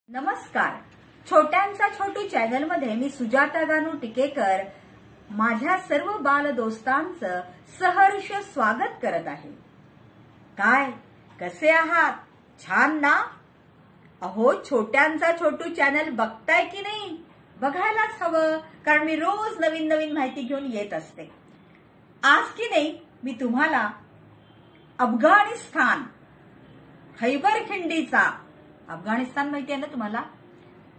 नमस्कार. छोट्यांचा छोटू चॅनल मध्ये मी सुजाता गानू टिकेकर माझ्या सर्व बाल दोस्तांचं सहर्ष स्वागत करत आहे. काय कसे आहात? छान ना? अहो, छोट्यांचा छोटू चॅनल बघताय की नाही? बघायलाच हवं, कारण मी रोज नवीन नवीन माहिती घेऊन येत असते. आज की नाही मी तुम्हाला अफगाणिस्तान, खैबर खिंडीचा, अफगाणिस्तान माहिती आहे ना तुम्हाला,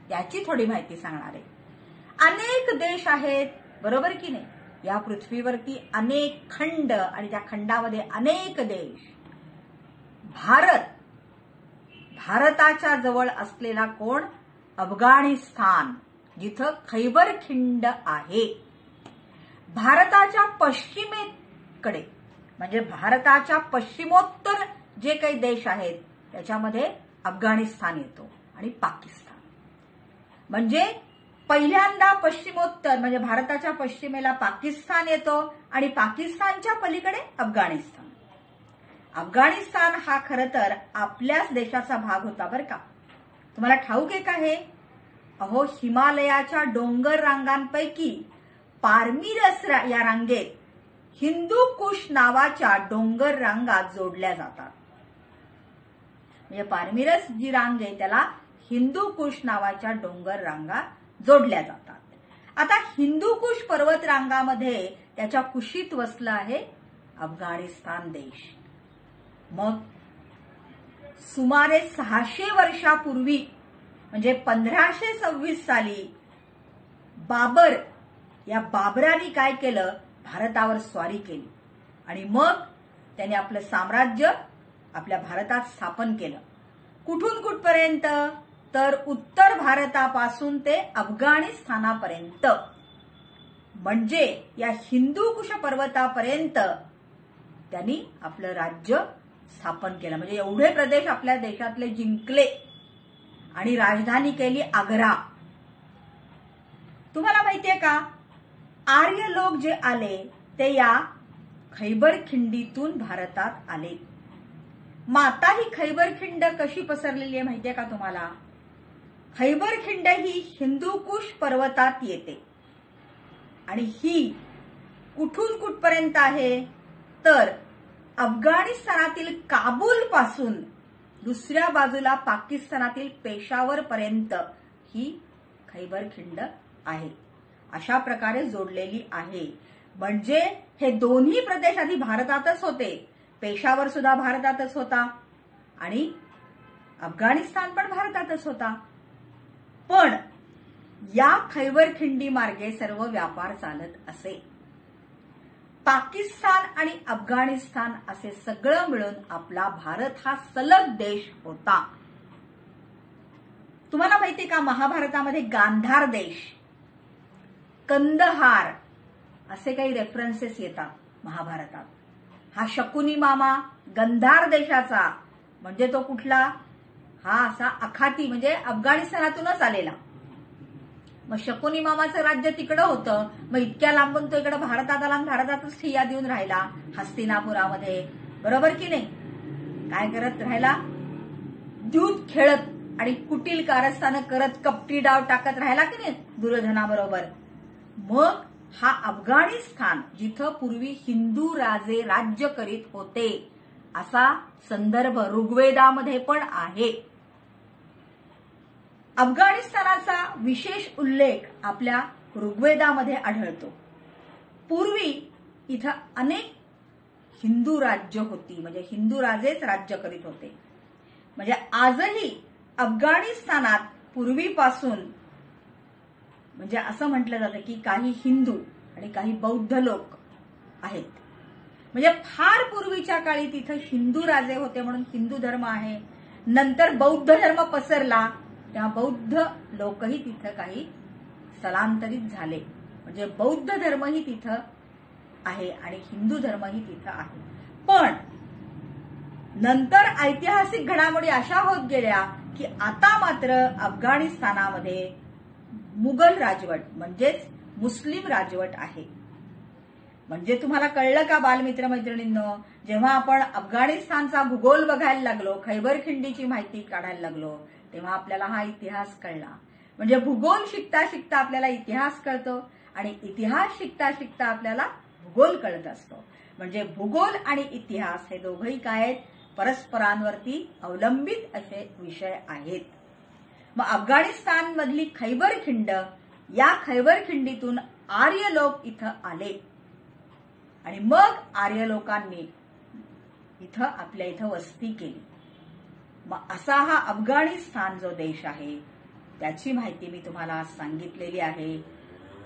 याची थोडी माहिती सांगणार आहे. अनेक देश आहेत, बरोबर की नाही? या पृथ्वीवरती अनेक खंड आणि त्या खंडामध्ये अनेक देश. भारताच्या जवळ असलेला कोण? अफगाणिस्तान, जिथं खैबर खिंड आहे. भारताच्या पश्चिमेकडे म्हणजे भारताच्या पश्चिमोत्तर जे काही देश आहेत त्याच्यामध्ये अफगाणिस्तान येतो आणि पाकिस्तान. म्हणजे पहिल्यांदा पश्चिमोत्तर म्हणजे भारताच्या पश्चिमेला पाकिस्तान येतो आणि पाकिस्तानच्या पलीकडे अफगाणिस्तान. अफगाणिस्तान हा खरं तर आपल्याच देशाचा भाग होता बरं का. तुम्हाला ठाऊक आहे का हे? अहो, हिमालयाच्या डोंगर रांगांपैकी पारमिरस या रांगेत हिंदू कुश नावाच्या डोंगर रांगा जोडल्या जातात. म्हणजे पारमिरस जी रांग आहे त्याला हिंदू कुश नावाच्या डोंगर रांगा जोडल्या जातात. आता हिंदू कुश पर्वत रांगामध्ये त्याच्या कुशीत वसलं आहे अफगाणिस्तान देश. मग सुमारे 600 वर्षापूर्वी म्हणजे 1526 साली बाबराने काय केलं? भारतावर स्वारी केली आणि मग त्याने आपलं साम्राज्य आपल्या भारतात स्थापन केलं. कुठून कुठपर्यंत? तर उत्तर भारतापासून ते अफगाणिस्तानापर्यंत, म्हणजे या हिंदू कुश पर्वतापर्यंत त्यांनी आपलं राज्य स्थापन केलं. म्हणजे एवढे प्रदेश आपल्या देशातले जिंकले आणि राजधानी केली आग्रा. तुम्हाला माहितीये का, आर्य लोक जे आले ते या खैबर खिंडीतून भारतात आले. मग आता ही खैबर खिंड कशी पसरलेली आहे माहितीये का तुम्हाला? खैबर खिंड ही हिंदू कुश पर्वतात येते आणि ही कुठून कुठपर्यंत आहे? तर अफगाणिस्तानातील काबूल पासून दुसऱ्या बाजूला पाकिस्तानातील पेशावर पर्यंत ही खैबर खिंड आहे. अशा प्रकारे जोडलेली आहे. म्हणजे हे दोन्ही प्रदेश आधी भारतातच होते. पेशावर सुद्धा भारतातच होता आणि अफगाणिस्तान पण भारतातच होता. पण या खैबर खिंडी मार्गे सर्व व्यापार चालत असे. पाकिस्तान आणि अफगाणिस्तान असे सगळं मिळून आपला भारत हा सलग देश होता. तुम्हाला माहिती का, महाभारतामध्ये गांधार देश, कंदहार असे काही रेफरन्सेस येतात महाभारतात. हा शकुनी मामा गंधार देशाचा, म्हणजे तो कुठला? हा असा अखाती म्हणजे अफगाणिस्तानातूनच आलेला. मग शकुनी मामाचं राज्य तिकडं होतं. मग इतक्या लांबून तो इकडे भारतात आला आणि भारतातच ठिय्या देऊन राहिला हस्तिनापुरामध्ये, बरोबर की नाही? काय करत राहिला? द्यूत खेळत आणि कुटील कारस्थानं करत कपटी डाव टाकत राहिला की नाही दुर्योधनाबरोबर. मग हा अफगाणिस्तान, जिथं पूर्वी हिंदू राजे राज्य करीत होते, असा संदर्भ ऋग्वेदामध्ये पण आहे. अफगाणिस्तानाचा विशेष उल्लेख आपल्या ऋग्वेदामध्ये आढळतो. पूर्वी इथं अनेक हिंदू राज्य होती, म्हणजे हिंदू राजेच राज्य करीत होते. म्हणजे आजही अफगाणिस्तानात पूर्वीपासून म्हणजे असं म्हटलं जातं की काही हिंदू आणि काही बौद्ध लोक आहेत. म्हणजे फार पूर्वीच्या काळी तिथं हिंदू राजे होते म्हणून हिंदू धर्म आहे. नंतर बौद्ध धर्म पसरला तेव्हा बौद्ध लोकही तिथं काही स्थलांतरित झाले. म्हणजे बौद्ध धर्मही तिथं आहे आणि हिंदू धर्मही तिथं आहे. पण नंतर ऐतिहासिक घडामोडी अशा होत गेल्या की आता मात्र अफगाणिस्तानामध्ये मुघल राजवट म्हणजेच मुस्लिम राजवट आहे. म्हणजे तुम्हाला कळलं का बालमित्र मैत्रिणींनो, जेव्हा आपण अफगाणिस्तानचा भूगोल बघायला लागलो, खैबर खिंडीची माहिती काढायला लागलो, तेव्हा आपल्याला हा इतिहास कळला. म्हणजे भूगोल शिकता शिकता आपल्याला इतिहास कळतो आणि इतिहास शिकता शिकता आपल्याला भूगोल कळत असतो. म्हणजे भूगोल आणि इतिहास हे दोघंही काय आहेत, परस्परांवरती अवलंबित असे विषय आहेत. मग अफगाणिस्तान मधली खैबर खिंड, या खैबर खिंडीतून आर्य लोक इथं आले आणि मग आर्य लोकांनी इथं आपल्या इथं वस्ती केली. मग असा हा अफगाणिस्तान जो देश आहे त्याची माहिती मी तुम्हाला आज सांगितलेली आहे.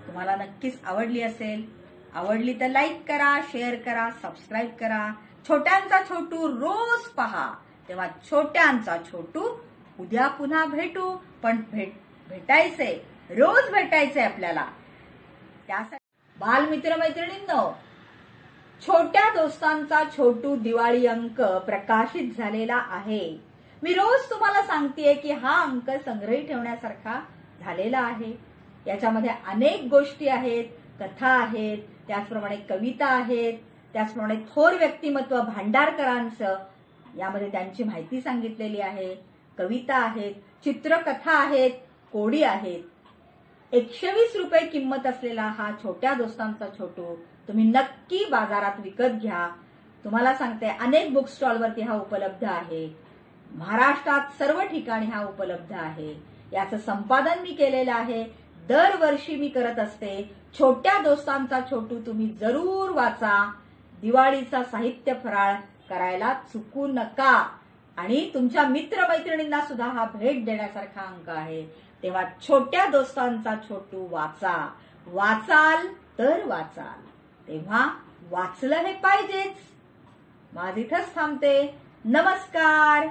तुम्हाला नक्कीच आवडली असेल. आवडली तर लाईक करा, शेअर करा, सबस्क्राईब करा. छोट्यांचा छोटू रोज पहा. तेव्हा छोट्यांचा छोटू उद्या पुन्हा भेटू. पण भेटायचंय, रोज भेटायचंय आपल्याला. त्यासाठी बालमित्र मैत्रिणींनो, छोट्या दोस्तांचा छोटू दिवाळी अंक प्रकाशित झालेला आहे. मी रोज तुम्हाला सांगतेय की हा अंक संग्रही ठेवण्यासारखा झालेला आहे. याच्यामध्ये अनेक गोष्टी आहेत, कथा आहेत, त्याचप्रमाणे कविता आहेत, त्याचप्रमाणे थोर व्यक्तिमत्व भांडारकरांचं यामध्ये त्यांची माहिती सांगितलेली आहे, कविता आहेत, चित्रकथा आहेत, कोडी आहेत. 120 रुपये किंमत असलेला हा छोट्या दोस्तांचा छोटू तुम्ही नक्की बाजारात विकत घ्या. तुम्हाला सांगते अनेक बुक स्टॉलवरती हा उपलब्ध आहे. महाराष्ट्रात सर्व ठिकाणी हा उपलब्ध आहे. याचं संपादन मी केलेलं आहे. दरवर्षी मी करत असते. छोट्या दोस्तांचा छोटू तुम्ही जरूर वाचा. दिवाळीचा साहित्य फराळ करायला चुकू नका आणि तुमच्या मित्रमैत्रिणींना सुद्धा हा भेट देण्यासारखा अंक आहे. तेव्हा छोट्या दोस्तांचा छोटू वाचा. वाचाल तर वाचाल. तेव्हा वाचलं हे पाहिजेच. माझ इथंच थांबते. नमस्कार.